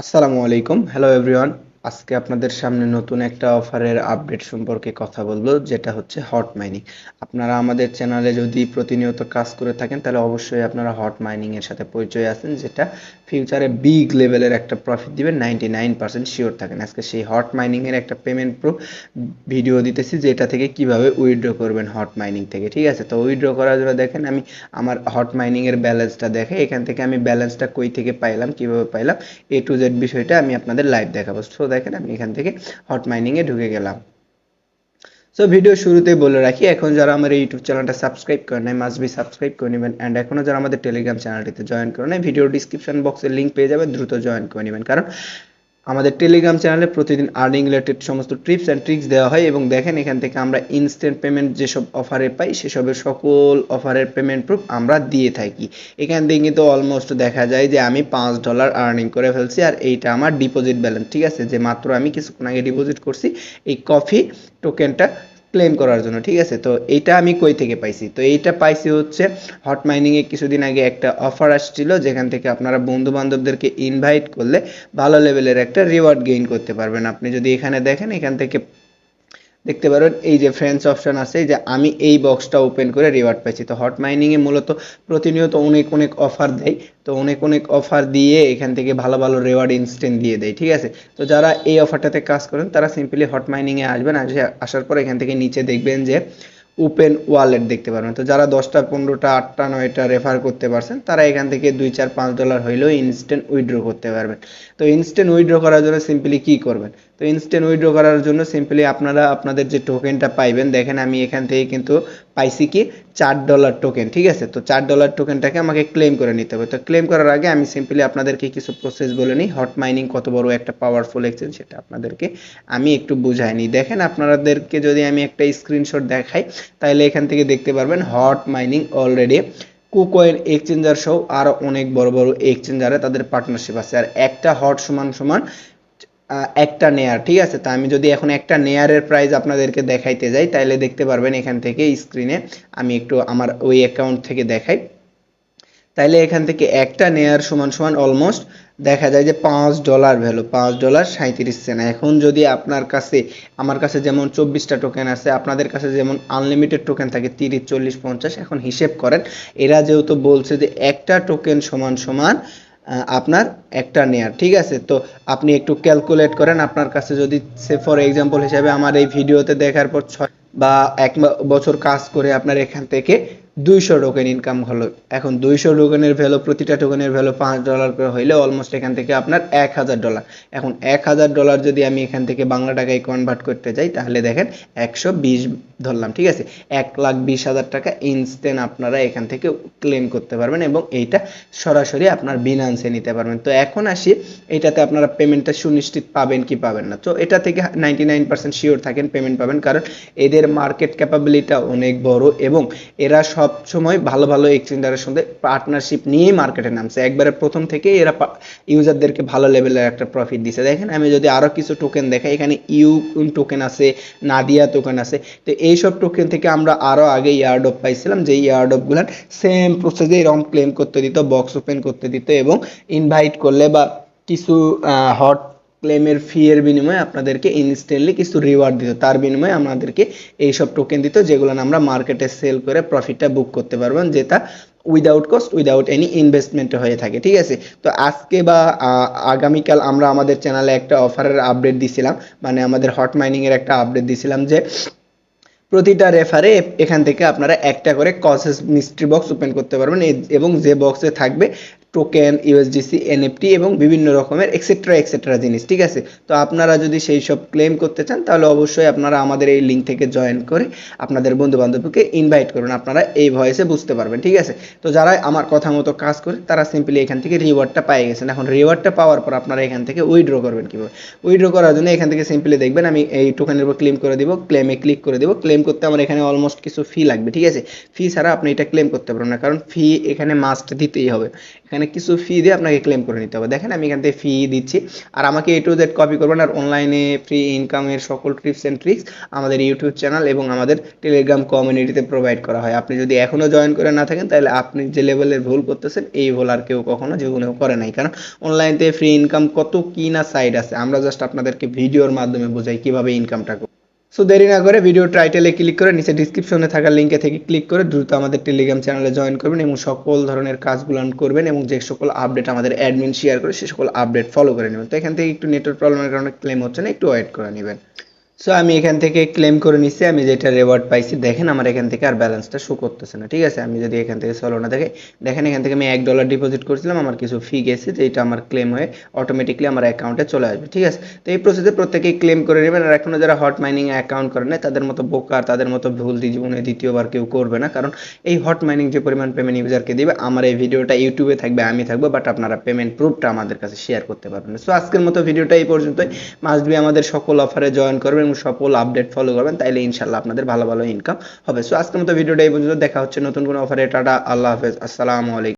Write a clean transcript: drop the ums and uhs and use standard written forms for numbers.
আসসালামু আলাইকুম। Hello everyone. আজকে আপনাদের সামনে নতুন একটা অফারের আপডেট সম্পর্কে কথা বলবো, যেটা হচ্ছে হট মাইনিং। আপনারা আমাদের চ্যানেলে যদি প্রতিনিয়ত কাজ করে থাকেন তাহলে অবশ্যই আপনারা হট মাইনিং এর সাথে পরিচয় আছেন, যেটা ফিউচারে বিগ লেভেলের একটা প্রফিট দিবে, 99% শিওর থাকেন। আজকে সেই হট মাইনিং এর একটা পেমেন্ট প্রুফ ভিডিও দিতেছি, যেটা থেকে কিভাবে উইথড্র করবেন হট মাইনিং থেকে। ঠিক আছে, তো উইথড্র করার জন্য দেখেন আমি আমার হট মাইনিং এর ব্যালেন্সটা দেখে এখান থেকে আমি ব্যালেন্সটা কই থেকে পাইলাম, কিভাবে পাইলাম, A to Z বিষয়টা আমি আপনাদের লাইভ দেখাবো। সো দেখেন আমি এখান থেকে হট মাইনিংয়ে ঢুকে গেলাম। সো ভিডিও শুরুতেই বলে রাখি, এখন যারা আমার এই ইউটিউব চ্যানেলটা সাবস্ক্রাইব করে নাই মাস্ট বি সাবস্ক্রাইব করে নেবেন, অ্যান্ড এখনও যারা আমাদের টেলিগ্রাম চ্যানেলটিতে জয়েন করে নাই ভিডিও ডিসক্রিপশন বক্সে লিঙ্ক পেয়ে যাবেন, দ্রুত জয়েন করে নেবেন। কারণ আমাদের টেলিগ্রাম চ্যানেলে প্রতিদিন আর্নিং রিলেটেড সমস্ত টিপস অ্যান্ড ট্রিক্স দেওয়া হয়, এবং দেখেন এখান থেকে আমরা ইনস্ট্যান্ট পেমেন্ট যেসব অফারে পাই সেসবের সকল অফারের পেমেন্ট প্রুফ আমরা দিয়ে থাকি। এখান থেকে কিন্তু অলমোস্ট দেখা যায় যে আমি $5 আর্নিং করে ফেলছি, আর এইটা আমার ডিপোজিট ব্যালেন্স। ঠিক আছে, যে মাত্র আমি কিছুক্ষণ আগে ডিপোজিট করছি এই কফি টোকেনটা ক্লেম করার জন্য। ঠিক আছে, তো এইটা আমি কই থেকে পাইছি? তো এইটা পাইছি হচ্ছে হট মাইনিংয়ে কিছুদিন আগে একটা অফার আসছিল, যেখান থেকে আপনারা বন্ধু বান্ধবদেরকে ইনভাইট করলে ভালো লেভেলের একটা রিওয়ার্ড গেইন করতে পারবেন। আপনি যদি এখানে দেখেন, এখান থেকে দেখতে পারবেন এই যে ফ্রেন্ডস অপশন আছে, এই যে আমি এই বক্সটা ওপেন করে রিওয়ার্ড পাইছি। তো হট মাইনিংয়ে মূলত প্রতিনিয়ত অনেক অনেক অফার দেয়, তো অনেক অনেক অফার দিয়ে এখান থেকে ভালো ভালো রিওয়ার্ড ইনস্ট্যান্ট দিয়ে দেয়। ঠিক আছে, তো যারা এই অফারটাতে কাজ করেন তারা সিম্পলি হট মাইনিংয়ে আসবেন, আসার পর এখান থেকে নিচে দেখবেন যে ওপেন ওয়ালেট দেখতে পারবেন। তো যারা 10টা 15টা 8টা 9টা রেফার করতে পারছেন তারা এখান থেকে $2 4 $5 হইলেও ইনস্ট্যান্ট উইথড্র করতে পারবেন। তো ইনস্ট্যান্ট উইথড্র করার জন্য সিম্পলি কী করবেন? তো ইনস্ট্যান্ট উইথড্র করার জন্য সিম্পলি আপনারা আপনাদের যে টোকেনটা পাইবেন, দেখেন আমি এখান থেকে কিন্তু পাইছি কি $4 টোকেন। ঠিক আছে, তো $4 টোকেনটাকে আমাকে ক্লেম করে নিতে হবে। তো ক্লেম করার আগে আমি সিম্পলি আপনাদেরকে কিছু প্রসেস বলে নিই। হট মাইনিং কত বড় একটা পাওয়ারফুল এক্সচেঞ্জ সেটা আপনাদেরকে আমি একটু বুঝাই নিই। দেখেন আপনাদেরকে যদি আমি একটা স্ক্রিনশট দেখাই তাহলে এখান থেকে দেখতে পারবেন hot mining already KuCoin exchanger সহ আরও অনেক বড় বড় এক্সচেঞ্জারে তাদের পার্টনারশিপ আছে, আর একটা হট সমান সমান একটা নেয়ার। ঠিক আছে, তা আমি যদি এখন একটা নেয়ারের প্রাইস আপনাদেরকে দেখাইতে যাই তাহলে দেখতে পারবেন এখান থেকে স্ক্রিনে, আমি একটু আমার ওই অ্যাকাউন্ট থেকে দেখাই। তাইলে এখান থেকে একটা নেয়ার সমান সমান অলমোস্ট দেখা যায় যে $5 ভ্যালু, $5.37। এখন যদি আপনার কাছে, আমার কাছে যেমন 24টা টোকেন আছে, আপনাদের কাছে যেমন আনলিমিটেড টোকেন থাকে 30 40 50, এখন হিসেব করেন এরা যেহেতু বলছে যে একটা টোকেন সমান সমান আপনার একটা নেয়ার। ঠিক আছে, তো আপনি একটু ক্যালকুলেট করেন, আপনার কাছে যদি সে ফর এক্সাম্পল হিসাবে আমার এই ভিডিওতে দেখার পর 6 বা 1 বছর কাজ করে আপনার এখান থেকে 200 টোকেন ইনকাম হলো। এখন 200 টোকেনের ভ্যালু, প্রতিটা টোকেনের ভ্যালু $5 করে হইলে অলমোস্ট এখান থেকে আপনার $1000। এখন $1000 যদি আমি এখান থেকে বাংলা টাকায় কনভার্ট করতে যাই তাহলে দেখেন 120 ধরলাম। ঠিক আছে, 1,20,000 টাকা ইনস্ট্যান্ট আপনারা এখান থেকে ক্লেম করতে পারবেন, এবং এইটা সরাসরি আপনার বিনান্সে নিতে পারবেন। তো এখন আসি এটাতে আপনারা পেমেন্টটা সুনিশ্চিত পাবেন কি পাবেন না। তো এটা থেকে 99% শিওর থাকেন পেমেন্ট পাবেন, কারণ এদের মার্কেট ক্যাপাবিলিটিটা অনেক বড়, এবং এরা সব সময় ভালো ভালো এক্সচেঞ্জারের সঙ্গে পার্টনারশিপ নিয়েই মার্কেটে নামছে। একবারে প্রথম থেকেই এরা ইউজারদেরকে ভালো লেভেলের একটা প্রফিট দিছে। দেখেন আমি যদি আরও কিছু টোকেন দেখাই, এখানে ইউ টোকেন আছে, নাদিয়া টোকেন আছে। তো এইসব টোকেন থেকে আমরা আরও আগে ইয়ারড্রপ পাইছিলাম, যে ইয়ারড্রপগুলো সেম প্রসেসে এরকম ক্লেম করতে দিত, বক্স ওপেন করতে দিত, এবং ইনভাইট করলে বা কিছু হট ক্লেমের ফি এর বিনিময়ে আপনাদেরকে ইনস্ট্যান্টলি কিছু রিওয়ার্ড দিত, তার বিনিময়ে আমাদেরকে এইসব টোকেন দিত, যেগুলো আমরা মার্কেটে সেল করে প্রফিটটা বুক করতে পারবেন, যেটা without cost without any investment হয়ে থাকে। ঠিক আছে, তো আজকে বা আগামীকাল আমরা আমাদের চ্যানেলে একটা অফারের আপডেট দিছিলাম, মানে আমাদের হট মাইনিংয়ের একটা আপডেট দিছিলাম, যে প্রতিটা রেফারে এখান থেকে আপনারা একটা করে কসেস মিস্ট্রি বক্স ওপেন করতে পারবেন, এবং যে বক্সে থাকবে টোকেন, ইউএসডিসি, এনএফটি এবং বিভিন্ন রকমের এক্সেট্রা এক্সেট্রা জিনিস। ঠিক আছে, তো আপনারা যদি সেই সব ক্লেম করতে চান তাহলে অবশ্যই আপনারা আমাদের এই লিঙ্ক থেকে জয়েন করে আপনাদের বন্ধু বান্ধবকে ইনভাইট করুন, আপনারা এই ভয়েসে বুঝতে পারবেন। ঠিক আছে, তো যারা আমার কথা মতো কাজ করে তারা সিম্পলি এখান থেকে রিওয়ার্ডটা পেয়ে গেছেন। এখন রিওয়ার্ডটা পাওয়ার পর আপনারা এখান থেকে উইথড্র করবেন কীভাবে? উইথড্র করার জন্য এখান থেকে সিম্পলি দেখবেন আমি এই টোকেনের উপর ক্লেম করে দিব, ক্লেমে ক্লিক করে দিব। ক্লেম করতে আমার এখানে অলমোস্ট কিছু ফি লাগবে। ঠিক আছে, ফি ছাড়া আপনি এটা ক্লেম করতে পারবেন না, কারণ ফি এখানে মাস্ট দিতেই হবে। এখানে কিছু ফি দিয়ে আপনাকে ক্লেম করে নিতে হবে। দেখেন আমি এখান থেকে ফি দিচ্ছি, আর আমাকে A to Z কপি করবেন। আর অনলাইনে ফ্রি ইনকামের সকল টিপস অ্যান্ড ট্রিক্স আমাদের ইউটিউব চ্যানেল এবং আমাদের টেলিগ্রাম কমিউনিটিতে প্রোভাইড করা হয়। আপনি যদি এখনও জয়েন করে না থাকেন, তাহলে আপনি যে লেভেলের ভুল করতেছেন, এই ভুল আর কেউ কখনো জীবনেও করে নাই। কারণ অনলাইনতে ফ্রি ইনকাম কত কি না সাইট আছে, আমরা জাস্ট আপনাদেরকে ভিডিওর মাধ্যমে বোঝাই কীভাবে ইনকামটা করব। সো দেরি না করে ভিডিও টাইটেলে ক্লিক করে নিচে ডিসক্রিপশনে থাকা লিঙ্কে থেকে ক্লিক করে দ্রুত আমাদের টেলিগ্রাম চ্যানেলে জয়েন করবেন এবং সকল ধরনের কাজগুলো করবেন এবং যে সকল আপডেট আমাদের অ্যাডমিন শেয়ার করে সে সকল আপডেট ফলো করে নেবেন। তো এখান থেকে একটু নেটওয়ার্ক প্রবলেমের কারণে ক্লেম হচ্ছে না, একটু ওয়েট করে নেবেন। সো আমি এখান থেকে ক্লেম করে নিচ্ছি, আমি যেটা রেওয়ার্ড পাইছি দেখেন আমার এখান থেকে আর ব্যালেন্সটা শো করতেছে না। ঠিক আছে, আমি যদি এখান থেকে সলো না দেখে দেখেন এখান থেকে আমি $1 ডিপোজিট করছিলাম, আমার কিছু ফি গেছে যেটা আমার ক্লেম হয়ে অটোমেটিকলি আমার অ্যাকাউন্টে চলে আসবে। ঠিক আছে, তো এই প্রসেসে প্রত্যেকেই ক্লেম করে নেবেন। আর এখনও যারা হট মাইনিং অ্যাকাউন্ট করে নেয় তাদের মতো বোকা, তাদের মতো ভুল জীবনে দ্বিতীয়বার কেউ করবে না। কারণ এই হট মাইনিং যে পরিমাণ পেমেন্ট ইউজারকে দিবে, আমার এই ভিডিওটা ইউটিউবে থাকবে, আমি থাকবো, বাট আপনারা পেমেন্ট প্রুফটা আমাদের কাছে শেয়ার করতে পারবেন। সো আজকের মতো ভিডিওটা এই পর্যন্তই। মাস্ট বি আমাদের সকল অফারে জয়েন করবেন এবং সকল আপডেট ফলো করবেন, তাইলে ইনশাল্লাহ আপনাদের ভালো ভালো ইনকাম হবে। সো আজকের মতো ভিডিওটা এই পর্যন্ত, দেখা হচ্ছে নতুন কোনো অফারে। টাটা, আল্লাহ হাফেজ, আসসালামু আলাইকুম।